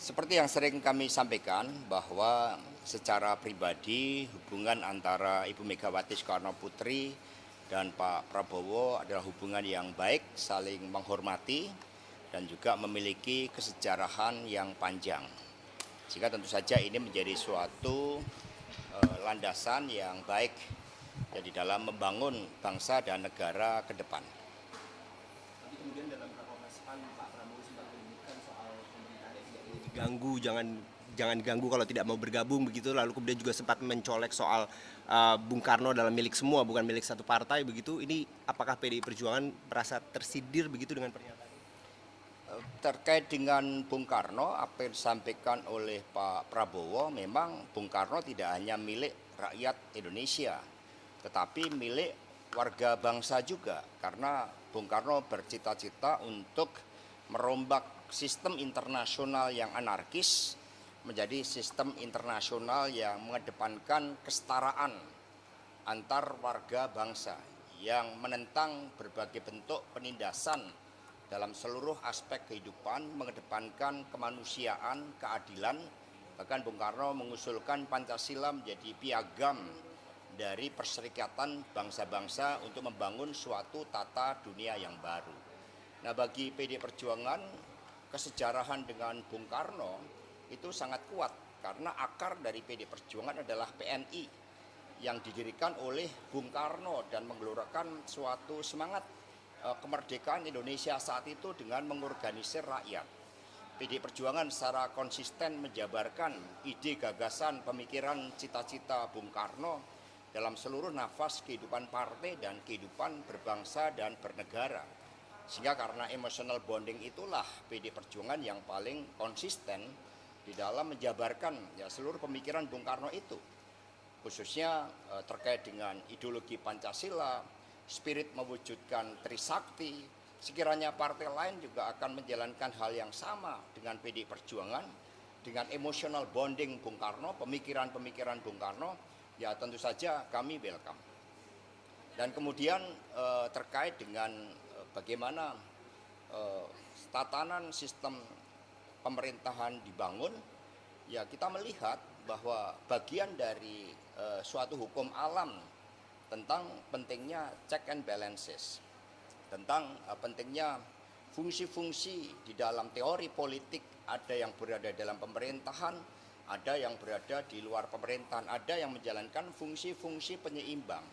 Seperti yang sering kami sampaikan bahwa secara pribadi hubungan antara Ibu Megawati Soekarno Putri dan Pak Prabowo adalah hubungan yang baik, saling menghormati dan juga memiliki kesejarahan yang panjang. Sehingga tentu saja ini menjadi suatu landasan yang baik di dalam membangun bangsa dan negara ke depan. Tapi kemudian dalam Rakornas PAN Pak Prabowo sempat menyebutkan soal pemerintahan yang tidak ingin diganggu, jangan diganggu kalau tidak mau bergabung begitu. Lalu kemudian juga sempat mencolek soal Bung Karno dalam milik semua, bukan milik satu partai begitu. Ini apakah PDI Perjuangan merasa tersindir begitu dengan pernyataan? Terkait dengan Bung Karno, apa yang disampaikan oleh Pak Prabowo, memang Bung Karno tidak hanya milik rakyat Indonesia, tetapi milik warga bangsa juga. Karena Bung Karno bercita-cita untuk merombak sistem internasional yang anarkis menjadi sistem internasional yang mengedepankan kesetaraan antar warga bangsa, yang menentang berbagai bentuk penindasan dalam seluruh aspek kehidupan, mengedepankan kemanusiaan, keadilan. Bahkan Bung Karno mengusulkan Pancasila menjadi piagam dari perserikatan bangsa-bangsa untuk membangun suatu tata dunia yang baru. Nah, bagi PDI Perjuangan, kesejarahan dengan Bung Karno itu sangat kuat karena akar dari PDI Perjuangan adalah PNI yang didirikan oleh Bung Karno dan menggelorakan suatu semangat kemerdekaan Indonesia saat itu dengan mengorganisir rakyat. PDI Perjuangan secara konsisten menjabarkan ide, gagasan, pemikiran, cita-cita Bung Karno dalam seluruh nafas kehidupan partai dan kehidupan berbangsa dan bernegara. Sehingga karena emotional bonding itulah PDI Perjuangan yang paling konsisten di dalam menjabarkan seluruh pemikiran Bung Karno itu, khususnya terkait dengan ideologi Pancasila, spirit mewujudkan Trisakti. Sekiranya partai lain juga akan menjalankan hal yang sama dengan PDI Perjuangan, dengan emotional bonding Bung Karno, pemikiran-pemikiran Bung Karno, ya tentu saja kami welcome. Dan kemudian terkait dengan bagaimana tatanan sistem pemerintahan dibangun, ya kita melihat bahwa bagian dari suatu hukum alam tentang pentingnya check and balances, tentang pentingnya fungsi-fungsi di dalam teori politik. Ada yang berada dalam pemerintahan, ada yang berada di luar pemerintahan, ada yang menjalankan fungsi-fungsi penyeimbang,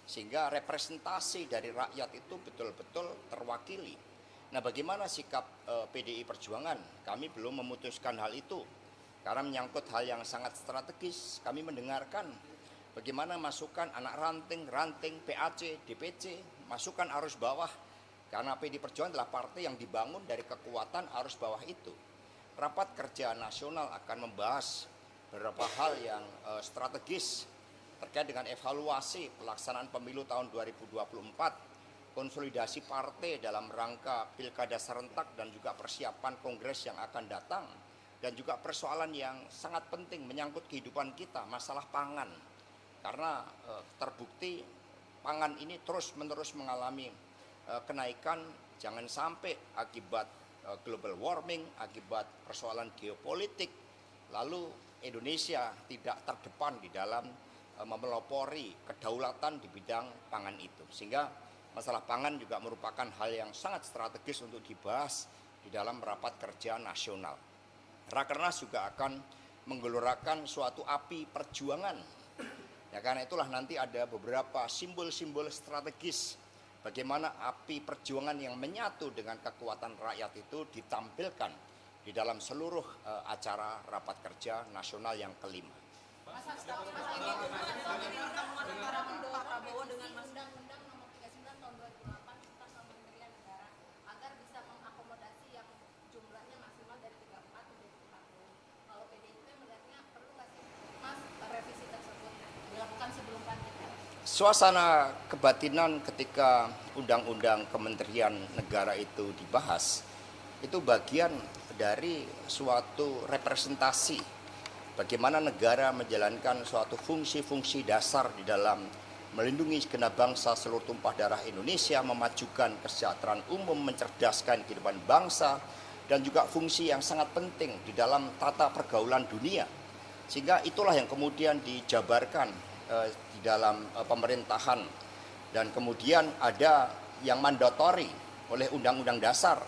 sehingga representasi dari rakyat itu betul-betul terwakili. Nah, bagaimana sikap PDI Perjuangan? Kami belum memutuskan hal itu, karena menyangkut hal yang sangat strategis. Kami mendengarkan bagaimana masukan anak ranting, PAC, DPC, masukan arus bawah. Karena PDI Perjuangan adalah partai yang dibangun dari kekuatan arus bawah itu. Rapat Kerja Nasional akan membahas beberapa hal yang strategis terkait dengan evaluasi pelaksanaan pemilu tahun 2024, konsolidasi partai dalam rangka pilkada serentak dan juga persiapan kongres yang akan datang, dan juga persoalan yang sangat penting menyangkut kehidupan kita, masalah pangan. Karena terbukti pangan ini terus-menerus mengalami kenaikan, jangan sampai akibat global warming, akibat persoalan geopolitik, lalu Indonesia tidak terdepan di dalam memelopori kedaulatan di bidang pangan itu. Sehingga masalah pangan juga merupakan hal yang sangat strategis untuk dibahas di dalam rapat kerja nasional. Rakernas juga akan menggelorakan suatu api perjuangan. Ya, karena itulah nanti ada beberapa simbol-simbol strategis bagaimana api perjuangan yang menyatu dengan kekuatan rakyat itu ditampilkan di dalam seluruh acara rapat kerja nasional yang kelima. Mas, ini antara Pak Prabowo dengan Mas Undang-Undang Nomor 39 Tahun 2008 tentang Kementerian Negara agar bisa mengakomodasi yang jumlahnya maksimal dari 34 menjadi 40. Kalau PDIP melihatnya perlu nggak sih Mas revisi tersebut dilakukan sebelum pelantikan? Suasana kebatinan ketika Undang-Undang Kementerian Negara itu dibahas, itu bagian dari suatu representasi bagaimana negara menjalankan suatu fungsi-fungsi dasar di dalam melindungi segenap bangsa seluruh tumpah darah Indonesia, memajukan kesejahteraan umum, mencerdaskan kehidupan bangsa, dan juga fungsi yang sangat penting di dalam tata pergaulan dunia. Sehingga itulah yang kemudian dijabarkan di dalam pemerintahan, dan kemudian ada yang mandatori oleh Undang-Undang Dasar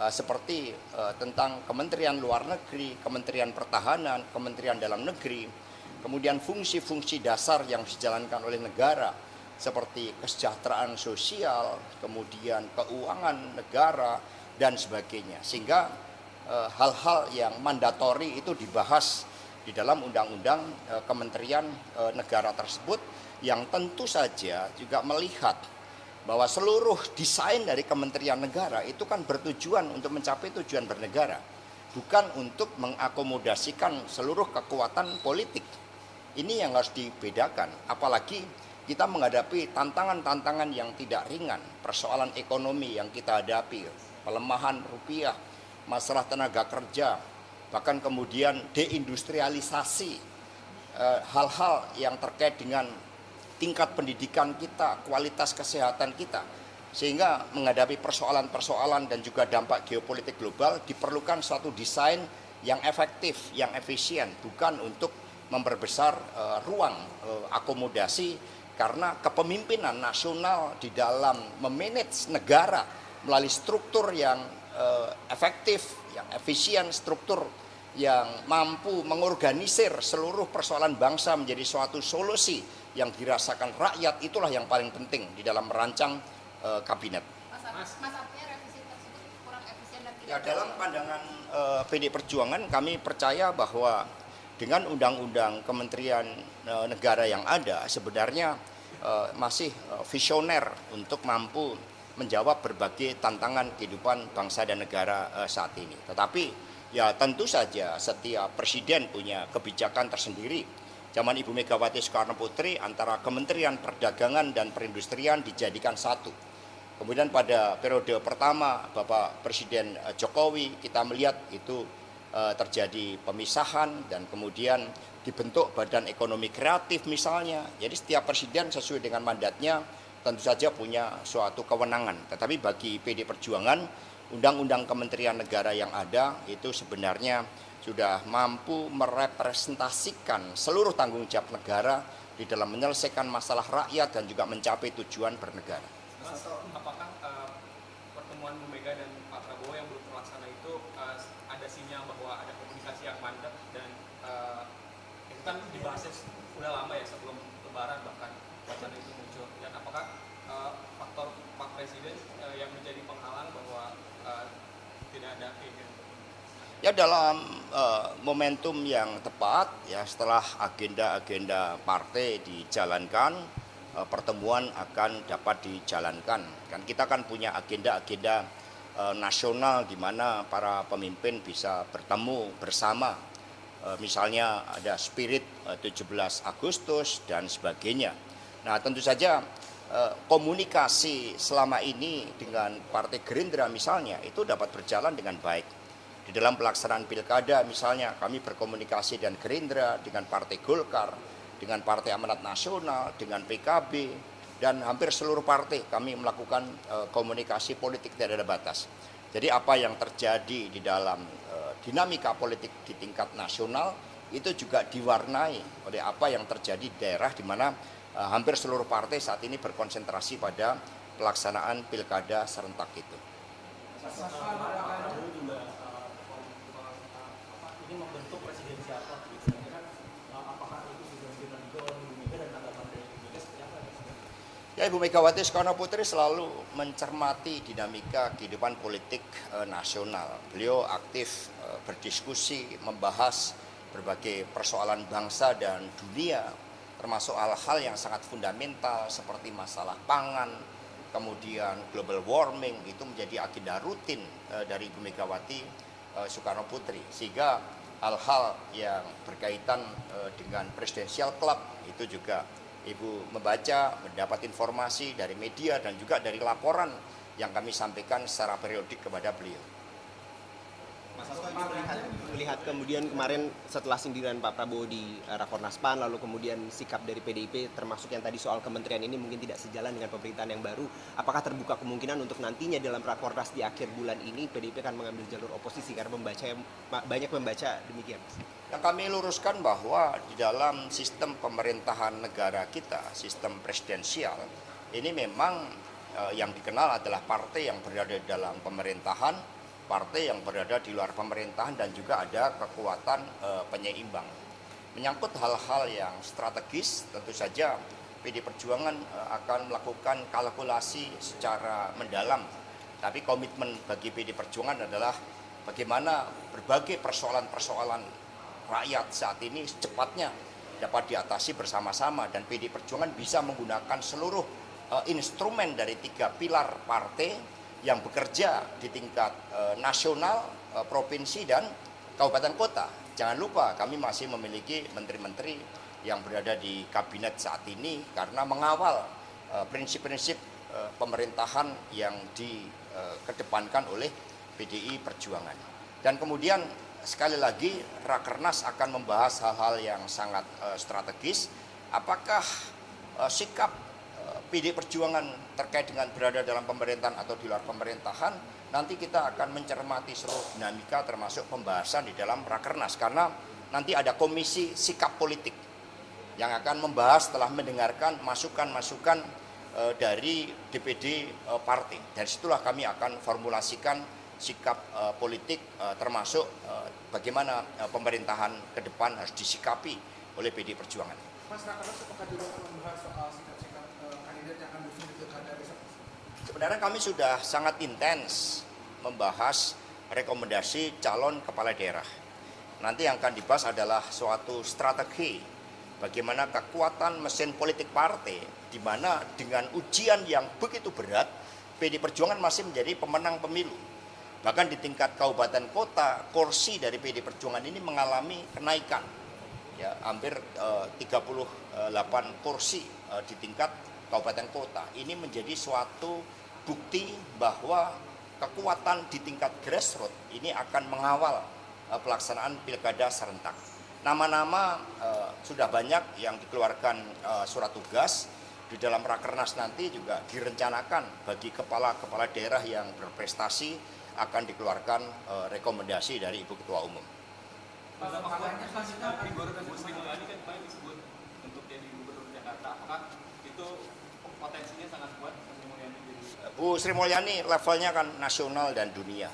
seperti tentang Kementerian Luar Negeri, Kementerian Pertahanan, Kementerian Dalam Negeri, kemudian fungsi-fungsi dasar yang dijalankan oleh negara seperti kesejahteraan sosial, kemudian keuangan negara, dan sebagainya. Sehingga hal-hal yang mandatori itu dibahas di dalam undang-undang kementerian negara tersebut, yang tentu saja juga melihat bahwa seluruh desain dari kementerian negara itu kan bertujuan untuk mencapai tujuan bernegara, bukan untuk mengakomodasikan seluruh kekuatan politik. Ini yang harus dibedakan, apalagi kita menghadapi tantangan-tantangan yang tidak ringan, persoalan ekonomi yang kita hadapi, pelemahan rupiah, masalah tenaga kerja, bahkan kemudian deindustrialisasi, hal-hal yang terkait dengan tingkat pendidikan kita, kualitas kesehatan kita. Sehingga menghadapi persoalan-persoalan dan juga dampak geopolitik global diperlukan suatu desain yang efektif, yang efisien, bukan untuk memperbesar ruang akomodasi, karena kepemimpinan nasional di dalam memanage negara melalui struktur yang efektif, yang efisien, struktur yang mampu mengorganisir seluruh persoalan bangsa menjadi suatu solusi yang dirasakan rakyat, itulah yang paling penting di dalam merancang kabinet. Mas, artinya revisi tersebut kurang efisien dan tidak. Ya, dalam pandangan PD Perjuangan, kami percaya bahwa dengan undang-undang kementerian negara yang ada sebenarnya masih visioner untuk mampu menjawab berbagai tantangan kehidupan bangsa dan negara saat ini. Tetapi ya tentu saja setiap presiden punya kebijakan tersendiri. Zaman Ibu Megawati Soekarno Putri antara Kementerian Perdagangan dan Perindustrian dijadikan satu. Kemudian pada periode pertama Bapak Presiden Jokowi kita melihat itu terjadi pemisahan, dan kemudian dibentuk Badan Ekonomi Kreatif misalnya. Jadi setiap presiden sesuai dengan mandatnya tentu saja punya suatu kewenangan. Tetapi bagi PD Perjuangan, undang-undang kementerian negara yang ada itu sebenarnya sudah mampu merepresentasikan seluruh tanggung jawab negara di dalam menyelesaikan masalah rakyat dan juga mencapai tujuan bernegara. Mas, apakah pertemuan Bu Mega dan Pak Prabowo yang belum terlaksana itu ada sinyal bahwa ada komunikasi yang mandek, dan itu kan dibahasnya sudah lama ya, sebelum Lebaran bahkan wacana itu muncul, dan apakah faktor Pak Presiden yang menjadi penghalang bahwa tidak ada keinginan? Ya, dalam momentum yang tepat ya, setelah agenda-agenda partai dijalankan, pertemuan akan dapat dijalankan. Kan kita kan punya agenda-agenda nasional di mana para pemimpin bisa bertemu bersama. Misalnya ada spirit 17 Agustus dan sebagainya. Nah, tentu saja komunikasi selama ini dengan Partai Gerindra misalnya itu dapat berjalan dengan baik. Di dalam pelaksanaan pilkada misalnya kami berkomunikasi dengan Gerindra, dengan Partai Golkar, dengan Partai Amanat Nasional, dengan PKB, dan hampir seluruh partai kami melakukan komunikasi politik tidak ada batas. Jadi apa yang terjadi di dalam dinamika politik di tingkat nasional itu juga diwarnai oleh apa yang terjadi di daerah di mana hampir seluruh partai saat ini berkonsentrasi pada pelaksanaan pilkada serentak itu. Ini membentuk presiden siapa? Apakah itu sudah dilakukan oleh Ibu Mega dan tanggapan dari Ibu Mega seperti apa? Ya, Ibu Megawati Soekarno Putri selalu mencermati dinamika kehidupan politik nasional. Beliau aktif berdiskusi, membahas berbagai persoalan bangsa dan dunia, termasuk hal-hal yang sangat fundamental seperti masalah pangan, kemudian global warming, itu menjadi agenda rutin dari Ibu Megawati Soekarno Putri. Sehingga hal-hal yang berkaitan dengan Presidential Club itu juga Ibu membaca, mendapat informasi dari media dan juga dari laporan yang kami sampaikan secara periodik kepada beliau. Mas Hasto Melihat kemudian kemarin setelah sindiran Pak Prabowo di Rakornas PAN, lalu kemudian sikap dari PDIP termasuk yang tadi soal kementerian ini mungkin tidak sejalan dengan pemerintahan yang baru, apakah terbuka kemungkinan untuk nantinya dalam Rakornas di akhir bulan ini PDIP akan mengambil jalur oposisi karena banyak membaca demikian? Yang kami luruskan bahwa di dalam sistem pemerintahan negara kita, sistem presidensial, ini memang yang dikenal adalah partai yang berada di dalam pemerintahan, partai yang berada di luar pemerintahan, dan juga ada kekuatan penyeimbang. Menyangkut hal-hal yang strategis, tentu saja PD Perjuangan akan melakukan kalkulasi secara mendalam. Tapi komitmen bagi PD Perjuangan adalah bagaimana berbagai persoalan-persoalan rakyat saat ini secepatnya dapat diatasi bersama-sama, dan PD Perjuangan bisa menggunakan seluruh instrumen dari 3 pilar partai yang bekerja di tingkat nasional, provinsi, dan kabupaten kota. Jangan lupa kami masih memiliki menteri-menteri yang berada di kabinet saat ini karena mengawal prinsip-prinsip pemerintahan yang dikedepankan oleh PDI Perjuangan. Dan kemudian sekali lagi Rakernas akan membahas hal-hal yang sangat strategis. Apakah sikap PD Perjuangan terkait dengan berada dalam pemerintahan atau di luar pemerintahan, nanti kita akan mencermati seluruh dinamika termasuk pembahasan di dalam Rakernas, karena nanti ada komisi sikap politik yang akan membahas setelah mendengarkan masukan-masukan dari DPD partai. Dari situlah kami akan formulasikan sikap politik termasuk bagaimana pemerintahan ke depan harus disikapi oleh PD Perjuangan. Mas, Rakernas apakah juga akan membahas soal sikap-sikap kandidat yang akan diusung di pilkada besok? Sebenarnya kami sudah sangat intens membahas rekomendasi calon kepala daerah. Nanti yang akan dibahas adalah suatu strategi bagaimana kekuatan mesin politik partai, di mana dengan ujian yang begitu berat, PD Perjuangan masih menjadi pemenang pemilu. Bahkan di tingkat kabupaten kota, kursi dari PD Perjuangan ini mengalami kenaikan. Ya, hampir 38 kursi di tingkat kabupaten kota. Ini menjadi suatu bukti bahwa kekuatan di tingkat grassroots ini akan mengawal pelaksanaan pilkada serentak. Nama-nama sudah banyak yang dikeluarkan surat tugas. Di dalam Rakernas nanti juga direncanakan bagi kepala-kepala daerah yang berprestasi akan dikeluarkan rekomendasi dari Ibu Ketua Umum. Makanya figur Bu Sri Mulyani kan paling disebut untuk jadi gubernur Jakarta. Apakah itu potensinya sangat kuat Bu Sri Mulyani jadi? Bu Sri Mulyani levelnya kan nasional dan dunia.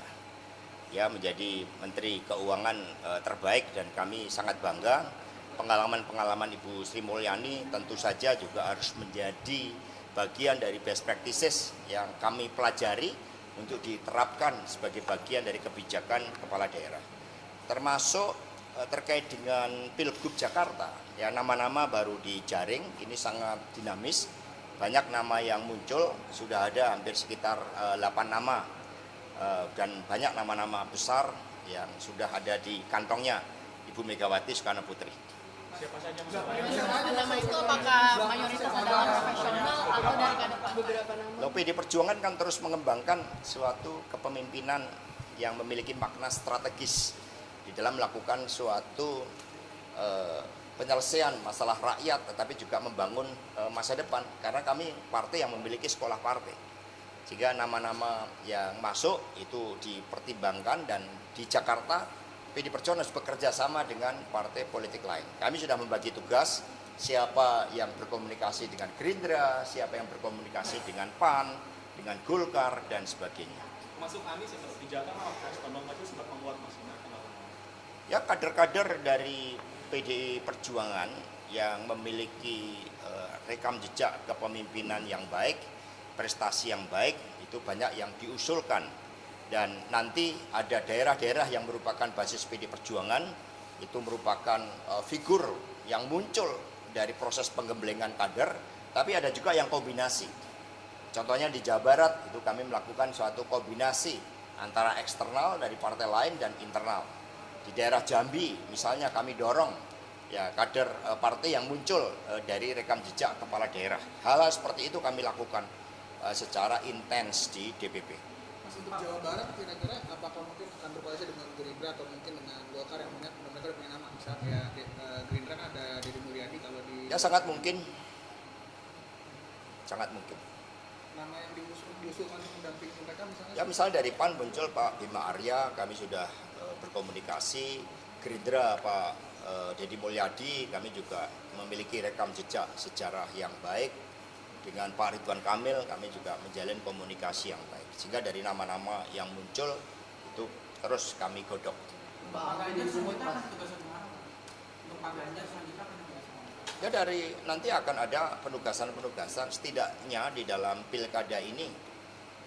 Ya, menjadi Menteri Keuangan terbaik, dan kami sangat bangga. Pengalaman-pengalaman Ibu Sri Mulyani tentu saja juga harus menjadi bagian dari best practices yang kami pelajari untuk diterapkan sebagai bagian dari kebijakan kepala daerah. Termasuk terkait dengan Pilgub Jakarta, ya nama-nama baru dijaring, ini sangat dinamis, banyak nama yang muncul, sudah ada hampir sekitar 8 nama, dan banyak nama-nama besar yang sudah ada di kantongnya Ibu Megawati Soekarno Putri. Siapa saja Nama itu apakah mayoritas adalah profesional atau dari kader beberapa nama? PD Perjuangan kan terus mengembangkan suatu kepemimpinan yang memiliki makna strategis di dalam melakukan suatu penyelesaian masalah rakyat, tetapi juga membangun masa depan. Karena kami partai yang memiliki sekolah partai, sehingga nama-nama yang masuk itu dipertimbangkan, dan di Jakarta PD Perjuangan harus bekerja sama dengan partai politik lain. Kami sudah membagi tugas, siapa yang berkomunikasi dengan Gerindra, siapa yang berkomunikasi dengan PAN, dengan Golkar, dan sebagainya. Masuk Anies ya, di Jakarta Mas itu sempat menguat Mas. Ya, kader-kader dari PDI Perjuangan yang memiliki rekam jejak kepemimpinan yang baik, prestasi yang baik, itu banyak yang diusulkan. Dan nanti ada daerah-daerah yang merupakan basis PD Perjuangan, itu merupakan figur yang muncul dari proses penggemblengan kader, tapi ada juga yang kombinasi. Contohnya di Jawa Barat, itu kami melakukan suatu kombinasi antara eksternal dari partai lain dan internal. Di daerah Jambi, misalnya kami dorong ya kader partai yang muncul dari rekam jejak kepala daerah. Hal-hal seperti itu kami lakukan secara intens di DPP. Mas, untuk Jawa Barat kira-kira apakah mungkin akan berkoalisi dengan Gerindra atau mungkin dengan Golkar yang mereka udah punya nama, misalnya kayak Gerindra kan ada Deddy Mulyadi, kalau di Ya sangat mungkin. Sangat mungkin. nama yang diusulkan untuk mendampingi mereka misalnya. Ya misalnya dari PAN muncul Pak Bima Arya, kami sudah berkomunikasi. Gerindra Pak Deddy Mulyadi, kami juga memiliki rekam jejak sejarah yang baik. Dengan Pak Ridwan Kamil, kami juga menjalin komunikasi yang baik. Sehingga dari nama-nama yang muncul itu terus kami godok. Pak Ganjar selanjutnya akan tugasan kemana, Pak? Untuk Pak Ganjar selanjutnya akan tugasan kemana? Ya dari nanti akan ada penugasan-penugasan setidaknya di dalam pilkada ini.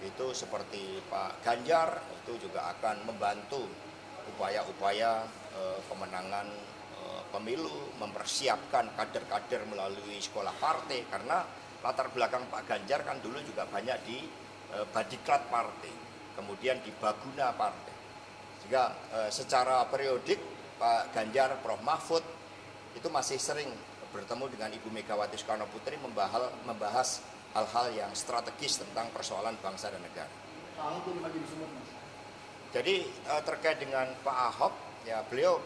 Itu seperti Pak Ganjar itu juga akan membantu upaya-upaya pemenangan pemilu, mempersiapkan kader-kader melalui sekolah partai, karena latar belakang Pak Ganjar kan dulu juga banyak di Badiklat Partai, kemudian di Baguna Partai. Sehingga secara periodik Pak Ganjar, Prof. Mahfud itu masih sering bertemu dengan Ibu Megawati Soekarno Putri membahas hal-hal yang strategis tentang persoalan bangsa dan negara. Pak Ahok belum lagi di Sumut, Mas. Jadi terkait dengan Pak Ahok, ya beliau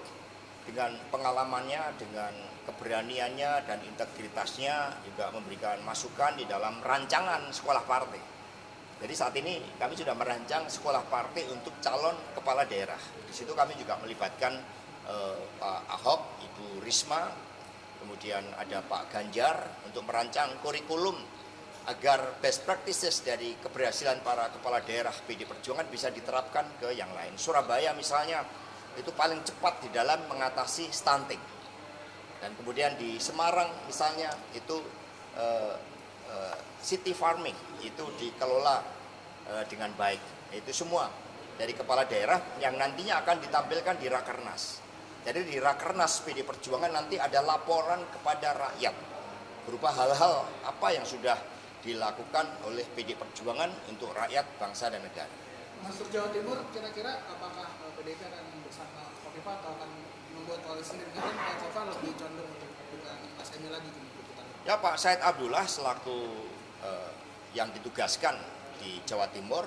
dengan pengalamannya, dengan keberaniannya dan integritasnya juga memberikan masukan di dalam rancangan sekolah partai. Jadi saat ini kami sudah merancang sekolah partai untuk calon kepala daerah. Di situ kami juga melibatkan Pak Ahok, Ibu Risma, kemudian ada Pak Ganjar untuk merancang kurikulum agar best practices dari keberhasilan para kepala daerah PD Perjuangan bisa diterapkan ke yang lain. Surabaya misalnya itu paling cepat di dalam mengatasi stunting. Dan kemudian di Semarang misalnya itu city farming itu dikelola dengan baik. Itu semua dari kepala daerah yang nantinya akan ditampilkan di Rakernas. Jadi di Rakernas PD Perjuangan nanti ada laporan kepada rakyat berupa hal-hal apa yang sudah dilakukan oleh PD Perjuangan untuk rakyat, bangsa, dan negara. Masuk Jawa Timur, kira-kira apakah PDIP akan bersama Kofifa atau akan membuat koalisi sendiri? Karena Pak Kofifa lebih condong untuk dengan Mas Emil lagi di putaran. Ya Pak Said Abdullah selaku yang ditugaskan di Jawa Timur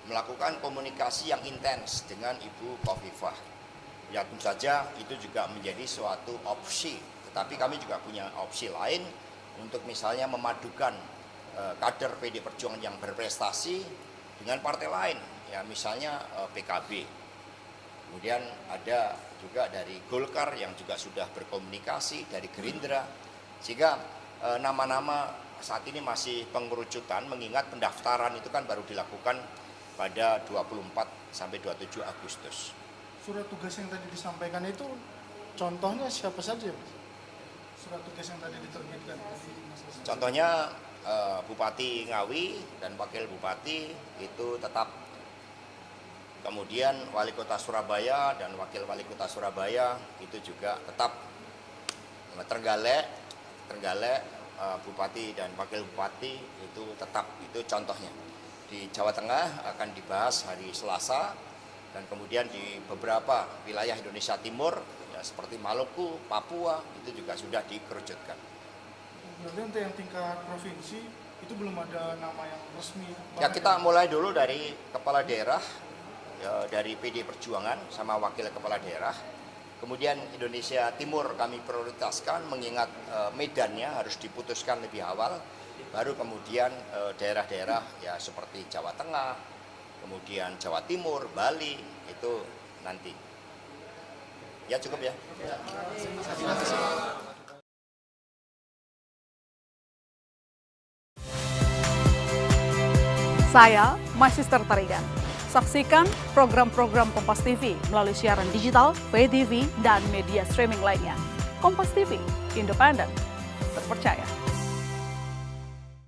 melakukan komunikasi yang intens dengan Ibu Kofifah. Ya tentu saja itu juga menjadi suatu opsi, tetapi kami juga punya opsi lain untuk misalnya memadukan kader PD Perjuangan yang berprestasi dengan partai lain, ya misalnya PKB. Kemudian ada juga dari Golkar yang juga sudah berkomunikasi, dari Gerindra, sehingga nama-nama saat ini masih pengerucutan, mengingat pendaftaran itu kan baru dilakukan pada 24 sampai 27 Agustus. Surat tugas yang tadi disampaikan itu contohnya siapa saja, Mas? Surat tugas yang tadi diterbitkan. Contohnya Bupati Ngawi dan Wakil Bupati itu tetap. Kemudian Wali Kota Surabaya dan Wakil Wali Kota Surabaya itu juga tetap. Trenggalek, Bupati dan Wakil Bupati itu tetap. Itu contohnya. Di Jawa Tengah akan dibahas hari Selasa, dan kemudian di beberapa wilayah Indonesia Timur ya, seperti Maluku, Papua itu juga sudah dikerucutkan. Berarti untuk yang tingkat provinsi itu belum ada nama yang resmi. Ya kita mulai dulu dari kepala daerah, ya, dari PD Perjuangan sama wakil kepala daerah. Kemudian Indonesia Timur kami prioritaskan mengingat medannya harus diputuskan lebih awal. Baru kemudian daerah-daerah ya seperti Jawa Tengah, kemudian Jawa Timur, Bali itu nanti. Ya cukup ya. Saya Magister Tarigan. Saksikan program-program Kompas TV melalui siaran digital, pay TV, dan media streaming lainnya. Kompas TV, independen, terpercaya.